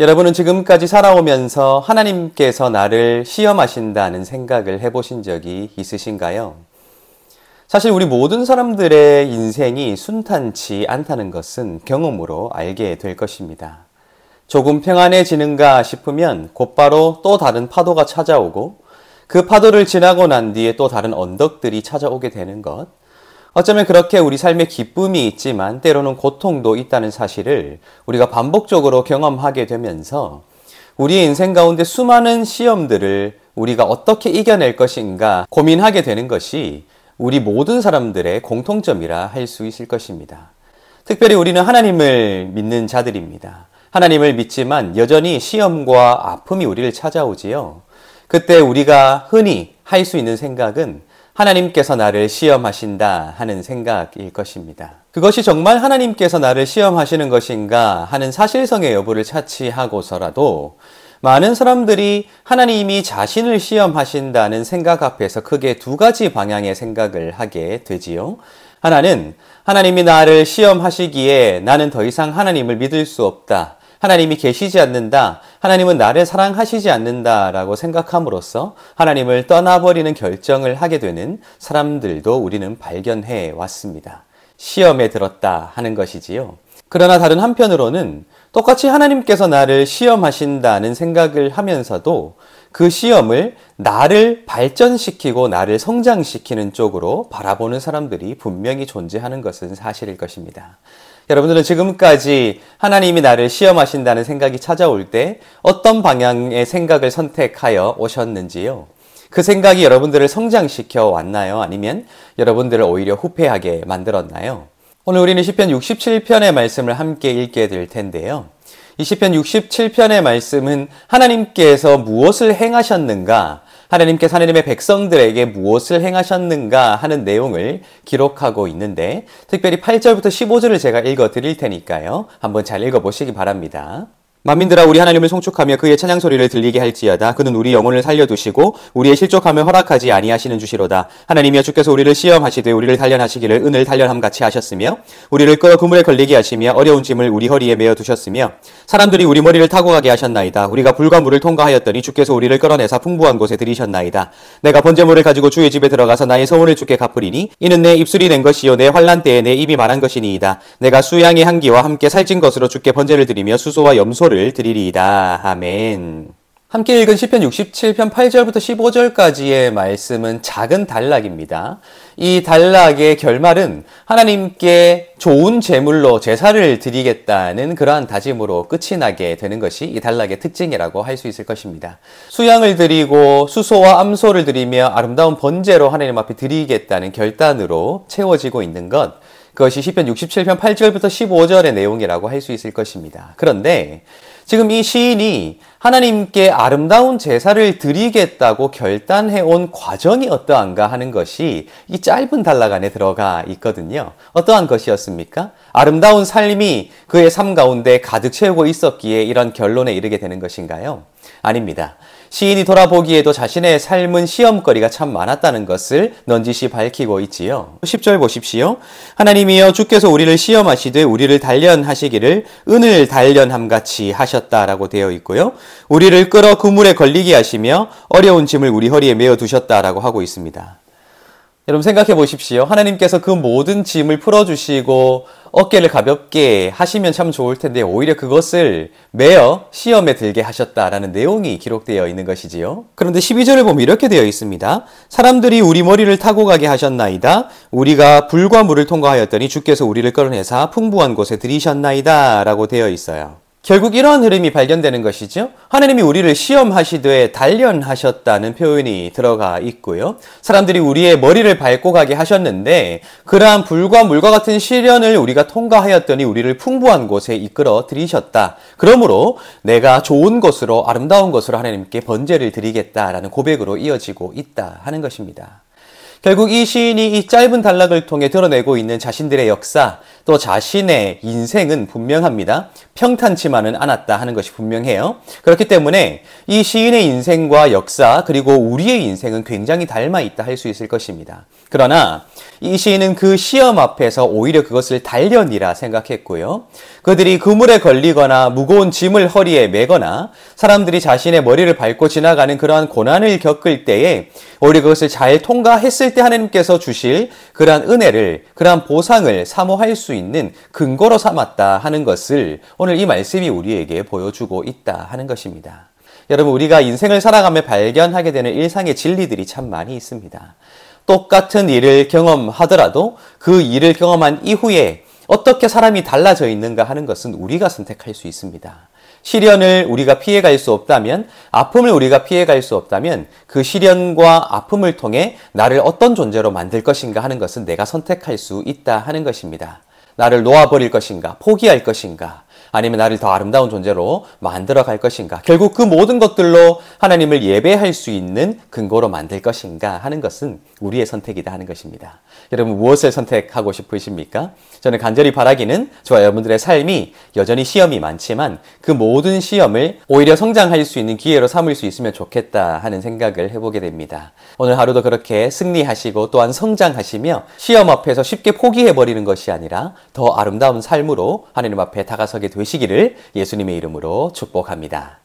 여러분은 지금까지 살아오면서 하나님께서 나를 시험하신다는 생각을 해보신 적이 있으신가요? 사실 우리 모든 사람들의 인생이 순탄치 않다는 것은 경험으로 알게 될 것입니다. 조금 평안해지는가 싶으면 곧바로 또 다른 파도가 찾아오고 그 파도를 지나고 난 뒤에 또 다른 언덕들이 찾아오게 되는 것. 어쩌면 그렇게 우리 삶에 기쁨이 있지만 때로는 고통도 있다는 사실을 우리가 반복적으로 경험하게 되면서 우리의 인생 가운데 수많은 시험들을 우리가 어떻게 이겨낼 것인가 고민하게 되는 것이 우리 모든 사람들의 공통점이라 할 수 있을 것입니다. 특별히 우리는 하나님을 믿는 자들입니다. 하나님을 믿지만 여전히 시험과 아픔이 우리를 찾아오지요. 그때 우리가 흔히 할 수 있는 생각은 하나님께서 나를 시험하신다 하는 생각일 것입니다. 그것이 정말 하나님께서 나를 시험하시는 것인가 하는 사실성의 여부를 차치하고서라도 많은 사람들이 하나님이 자신을 시험하신다는 생각 앞에서 크게 두 가지 방향의 생각을 하게 되지요. 하나는 하나님이 나를 시험하시기에 나는 더 이상 하나님을 믿을 수 없다. 하나님이 계시지 않는다. 하나님은 나를 사랑하시지 않는다라고 생각함으로써 하나님을 떠나버리는 결정을 하게 되는 사람들도 우리는 발견해 왔습니다. 시험에 들었다 하는 것이지요. 그러나 다른 한편으로는 똑같이 하나님께서 나를 시험하신다는 생각을 하면서도 그 시험을 나를 발전시키고 나를 성장시키는 쪽으로 바라보는 사람들이 분명히 존재하는 것은 사실일 것입니다. 여러분들은 지금까지 하나님이 나를 시험하신다는 생각이 찾아올 때 어떤 방향의 생각을 선택하여 오셨는지요? 그 생각이 여러분들을 성장시켜 왔나요? 아니면 여러분들을 오히려 후회하게 만들었나요? 오늘 우리는 시편 67편의 말씀을 함께 읽게 될 텐데요. 이 시편 67편의 말씀은 하나님께서 무엇을 행하셨는가, 하나님께서 하나님의 백성들에게 무엇을 행하셨는가 하는 내용을 기록하고 있는데 특별히 8절부터 15절을 제가 읽어 드릴 테니까요. 한번 잘 읽어 보시기 바랍니다. 만민들아 우리 하나님을 송축하며 그의 찬양 소리를 들리게 할지어다. 그는 우리 영혼을 살려두시고 우리의 실족함을 허락하지 아니하시는 주시로다. 하나님이여 주께서 우리를 시험하시되 우리를 단련하시기를 은을 단련함 같이 하셨으며 우리를 끌어 그물에 걸리게 하시며 어려운 짐을 우리 허리에 메어 두셨으며 사람들이 우리 머리를 타고 가게 하셨나이다. 우리가 불과 물을 통과하였더니 주께서 우리를 끌어내사 풍부한 곳에 들이셨나이다. 내가 번제물을 가지고 주의 집에 들어가서 나의 소원을 주께 갚으리니 이는 내 입술이 낸 것이요 내 환난 때에 내 입이 말한 것이니이다. 내가 수양의 향기와 함께 살찐 것으로 주께 번제를 드리며 수소와 염소를 드리리이다. 아멘. 함께 읽은 시편 67편 8절부터 15절까지의 말씀은 작은 단락입니다. 이 단락의 결말은 하나님께 좋은 제물로 제사를 드리겠다는 그러한 다짐으로 끝이 나게 되는 것이 이 단락의 특징이라고 할 수 있을 것입니다. 수양을 드리고 수소와 암소를 드리며 아름다운 번제로 하나님 앞에 드리겠다는 결단으로 채워지고 있는 것, 그것이 시편 67편 8절부터 15절의 내용이라고 할 수 있을 것입니다. 그런데 지금 이 시인이 하나님께 아름다운 제사를 드리겠다고 결단해온 과정이 어떠한가 하는 것이 이 짧은 단락 안에 들어가 있거든요. 어떠한 것이었습니까? 아름다운 삶이 그의 삶 가운데 가득 채우고 있었기에 이런 결론에 이르게 되는 것인가요? 아닙니다. 시인이 돌아보기에도 자신의 삶은 시험거리가 참 많았다는 것을 넌지시 밝히고 있지요. 10절 보십시오. 하나님이여 주께서 우리를 시험하시되 우리를 단련하시기를 은을 단련함같이 하셨다라고 되어 있고요. 우리를 끌어 그물에 걸리게 하시며 어려운 짐을 우리 허리에 메어 두셨다라고 하고 있습니다. 여러분 생각해 보십시오. 하나님께서 그 모든 짐을 풀어주시고 어깨를 가볍게 하시면 참 좋을 텐데 오히려 그것을 메어 시험에 들게 하셨다라는 내용이 기록되어 있는 것이지요. 그런데 12절을 보면 이렇게 되어 있습니다. 사람들이 우리 머리를 타고 가게 하셨나이다. 우리가 불과 물을 통과하였더니 주께서 우리를 끌어내사 풍부한 곳에 들이셨나이다 라고 되어 있어요. 결국 이러한 흐름이 발견되는 것이죠. 하나님이 우리를 시험하시되 단련하셨다는 표현이 들어가 있고요. 사람들이 우리의 머리를 밟고 가게 하셨는데 그러한 불과 물과 같은 시련을 우리가 통과하였더니 우리를 풍부한 곳에 이끌어 들이셨다. 그러므로 내가 좋은 것으로 아름다운 것으로 하나님께 번제를 드리겠다라는 고백으로 이어지고 있다 하는 것입니다. 결국 이 시인이 이 짧은 단락을 통해 드러내고 있는 자신들의 역사, 또 자신의 인생은 분명합니다. 평탄치만은 않았다 하는 것이 분명해요. 그렇기 때문에 이 시인의 인생과 역사, 그리고 우리의 인생은 굉장히 닮아 있다 할 수 있을 것입니다. 그러나 이 시인은 그 시험 앞에서 오히려 그것을 단련이라 생각했고요. 그들이 그물에 걸리거나 무거운 짐을 허리에 메거나 사람들이 자신의 머리를 밟고 지나가는 그러한 고난을 겪을 때에 오히려 그것을 잘 통과했을 때 하나님께서 주실 그러한 은혜를, 그러한 보상을 사모할 수 있는 근거로 삼았다 하는 것을 오늘 이 말씀이 우리에게 보여주고 있다 하는 것입니다. 여러분, 우리가 인생을 살아가며 발견하게 되는 일상의 진리들이 참 많이 있습니다. 똑같은 일을 경험하더라도 그 일을 경험한 이후에 어떻게 사람이 달라져 있는가 하는 것은 우리가 선택할 수 있습니다. 시련을 우리가 피해갈 수 없다면, 아픔을 우리가 피해갈 수 없다면 그 시련과 아픔을 통해 나를 어떤 존재로 만들 것인가 하는 것은 내가 선택할 수 있다 하는 것입니다. 나를 놓아버릴 것인가, 포기할 것인가, 아니면 나를 더 아름다운 존재로 만들어 갈 것인가, 결국 그 모든 것들로 하나님을 예배할 수 있는 근거로 만들 것인가 하는 것은 우리의 선택이다 하는 것입니다. 여러분, 무엇을 선택하고 싶으십니까? 저는 간절히 바라기는 저와 여러분들의 삶이 여전히 시험이 많지만 그 모든 시험을 오히려 성장할 수 있는 기회로 삼을 수 있으면 좋겠다 하는 생각을 해보게 됩니다. 오늘 하루도 그렇게 승리하시고 또한 성장하시며 시험 앞에서 쉽게 포기해버리는 것이 아니라 더 아름다운 삶으로 하나님 앞에 다가서게 되시기를 예수님의 이름으로 축복합니다.